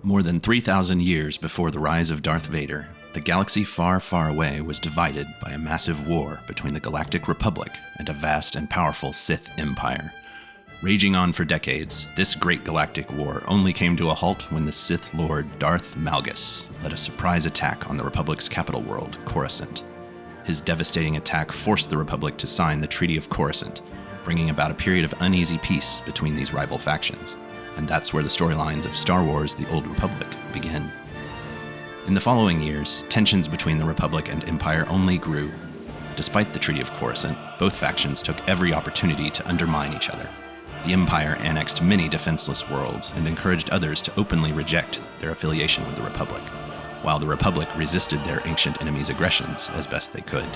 More than 3,000 years before the rise of Darth Vader, the galaxy far, far away was divided by a massive war between the Galactic Republic and a vast and powerful Sith Empire. Raging on for decades, this great galactic war only came to a halt when the Sith Lord Darth Malgus led a surprise attack on the Republic's capital world, Coruscant. His devastating attack forced the Republic to sign the Treaty of Coruscant, bringing about a period of uneasy peace between these rival factions. And that's where the storylines of Star Wars: The Old Republic begin. In the following years, tensions between the Republic and Empire only grew. Despite the Treaty of Coruscant, both factions took every opportunity to undermine each other. The Empire annexed many defenseless worlds and encouraged others to openly reject their affiliation with the Republic, while the Republic resisted their ancient enemies' aggressions as best they could.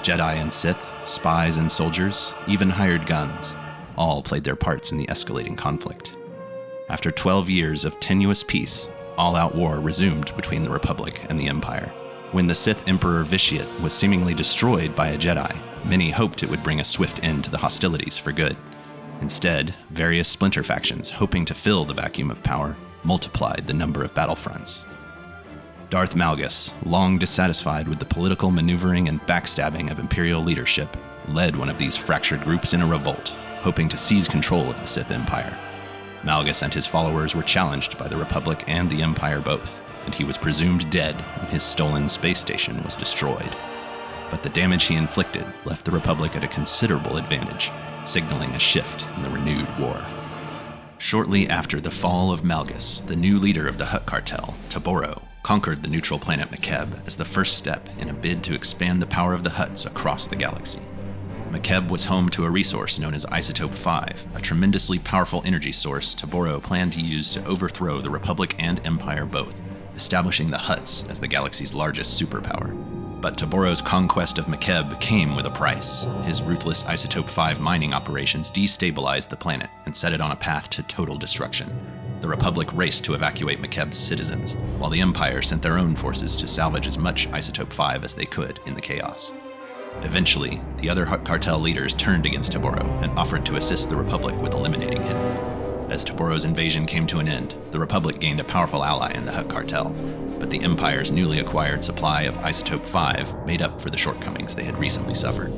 Jedi and Sith, spies and soldiers, even hired guns, all played their parts in the escalating conflict. After 12 years of tenuous peace, all-out war resumed between the Republic and the Empire. When the Sith Emperor Vitiate was seemingly destroyed by a Jedi, many hoped it would bring a swift end to the hostilities for good. Instead, various splinter factions, hoping to fill the vacuum of power, multiplied the number of battlefronts. Darth Malgus, long dissatisfied with the political maneuvering and backstabbing of Imperial leadership, led one of these fractured groups in a revolt, hoping to seize control of the Sith Empire. Malgus and his followers were challenged by the Republic and the Empire both, and he was presumed dead when his stolen space station was destroyed. But the damage he inflicted left the Republic at a considerable advantage, signaling a shift in the renewed war. Shortly after the fall of Malgus, the new leader of the Hutt Cartel, Taboro, conquered the neutral planet Makeb as the first step in a bid to expand the power of the Hutts across the galaxy. Makeb was home to a resource known as Isotope 5, a tremendously powerful energy source Taboro planned to use to overthrow the Republic and Empire both, establishing the Hutts as the galaxy's largest superpower. But Taboro's conquest of Makeb came with a price. His ruthless Isotope 5 mining operations destabilized the planet and set it on a path to total destruction. The Republic raced to evacuate Makeb's citizens, while the Empire sent their own forces to salvage as much Isotope 5 as they could in the chaos. Eventually, the other Hutt Cartel leaders turned against Taboro and offered to assist the Republic with eliminating him. As Taboro's invasion came to an end, the Republic gained a powerful ally in the Hutt Cartel, but the Empire's newly acquired supply of Isotope 5 made up for the shortcomings they had recently suffered.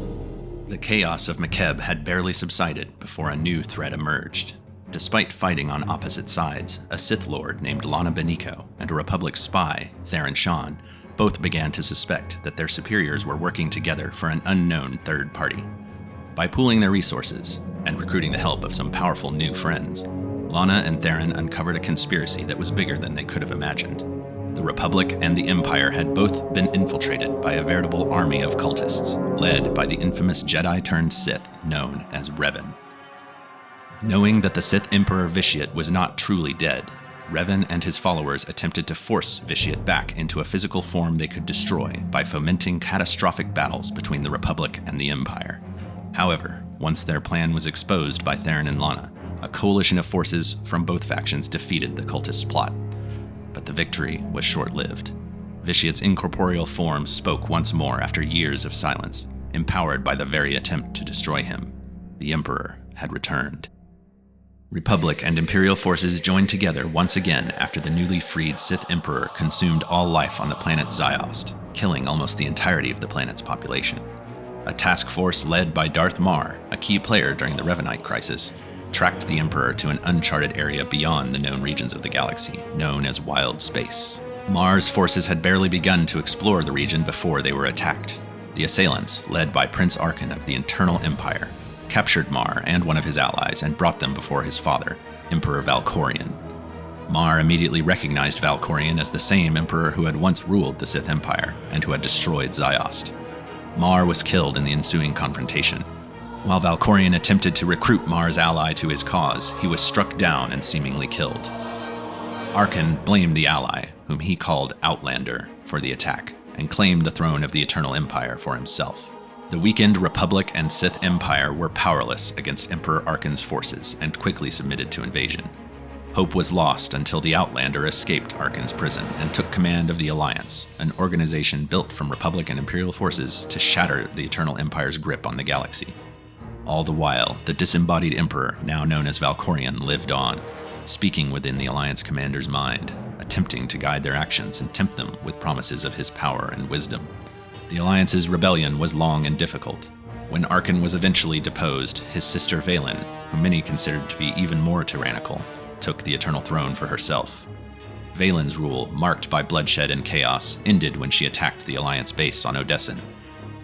The chaos of Makeb had barely subsided before a new threat emerged. Despite fighting on opposite sides, a Sith Lord named Lana Beniko and a Republic spy, Theron Shan, both began to suspect that their superiors were working together for an unknown third party. By pooling their resources and recruiting the help of some powerful new friends, Lana and Theron uncovered a conspiracy that was bigger than they could have imagined. The Republic and the Empire had both been infiltrated by a veritable army of cultists, led by the infamous Jedi-turned-Sith known as Revan. Knowing that the Sith Emperor Vitiate was not truly dead, Revan and his followers attempted to force Vitiate back into a physical form they could destroy by fomenting catastrophic battles between the Republic and the Empire. However, once their plan was exposed by Theron and Lana, a coalition of forces from both factions defeated the cultists' plot. But the victory was short-lived. Vitiate's incorporeal form spoke once more after years of silence, empowered by the very attempt to destroy him. The Emperor had returned. Republic and Imperial forces joined together once again after the newly freed Sith Emperor consumed all life on the planet Ziost, killing almost the entirety of the planet's population. A task force led by Darth Marr, a key player during the Revanite crisis, tracked the Emperor to an uncharted area beyond the known regions of the galaxy, known as Wild Space. Marr's forces had barely begun to explore the region before they were attacked. The assailants, led by Prince Arkin of the Internal Empire, captured Marr and one of his allies and brought them before his father, Emperor Valkorion. Marr immediately recognized Valkorion as the same emperor who had once ruled the Sith Empire and who had destroyed Ziost. Marr was killed in the ensuing confrontation. While Valkorion attempted to recruit Marr's ally to his cause, he was struck down and seemingly killed. Arkin blamed the ally, whom he called Outlander, for the attack, and claimed the throne of the Eternal Empire for himself. The weakened Republic and Sith Empire were powerless against Emperor Arkin's forces and quickly submitted to invasion. Hope was lost until the Outlander escaped Arkin's prison and took command of the Alliance, an organization built from Republic and Imperial forces to shatter the Eternal Empire's grip on the galaxy. All the while, the disembodied Emperor, now known as Valkorion, lived on, speaking within the Alliance commander's mind, a attempting to guide their actions and tempt them with promises of his power and wisdom. The Alliance's rebellion was long and difficult. When Arkan was eventually deposed, his sister Vaylin, whom many considered to be even more tyrannical, took the Eternal Throne for herself. Vaylin's rule, marked by bloodshed and chaos, ended when she attacked the Alliance base on Odessen.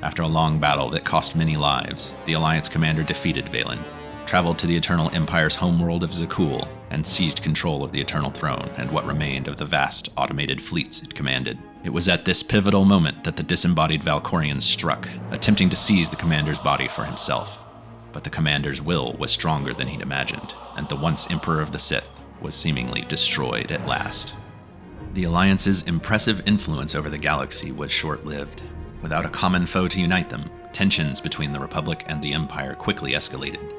After a long battle that cost many lives, the Alliance commander defeated Vaylin, traveled to the Eternal Empire's homeworld of Zakul, and seized control of the Eternal Throne and what remained of the vast automated fleets it commanded. It was at this pivotal moment that the disembodied Valkorian struck, attempting to seize the commander's body for himself. But the commander's will was stronger than he'd imagined, and the once Emperor of the Sith was seemingly destroyed at last. The Alliance's impressive influence over the galaxy was short-lived. Without a common foe to unite them, tensions between the Republic and the Empire quickly escalated.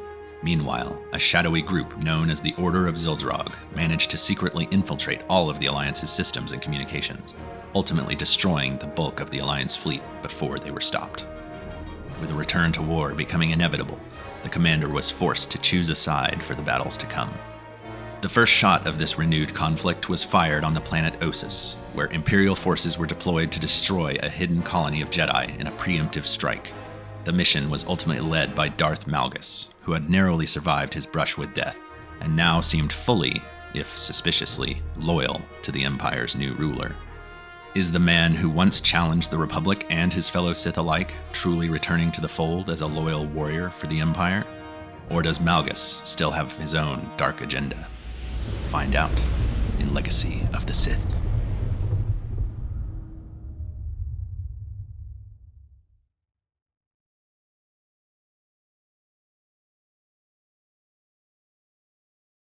Meanwhile, a shadowy group known as the Order of Xildrog managed to secretly infiltrate all of the Alliance's systems and communications, ultimately destroying the bulk of the Alliance fleet before they were stopped. With a return to war becoming inevitable, the commander was forced to choose a side for the battles to come. The first shot of this renewed conflict was fired on the planet Ossus, where Imperial forces were deployed to destroy a hidden colony of Jedi in a preemptive strike. The mission was ultimately led by Darth Malgus, who had narrowly survived his brush with death, and now seemed fully, if suspiciously, loyal to the Empire's new ruler. Is the man who once challenged the Republic and his fellow Sith alike truly returning to the fold as a loyal warrior for the Empire? Or does Malgus still have his own dark agenda? Find out in Legacy of the Sith.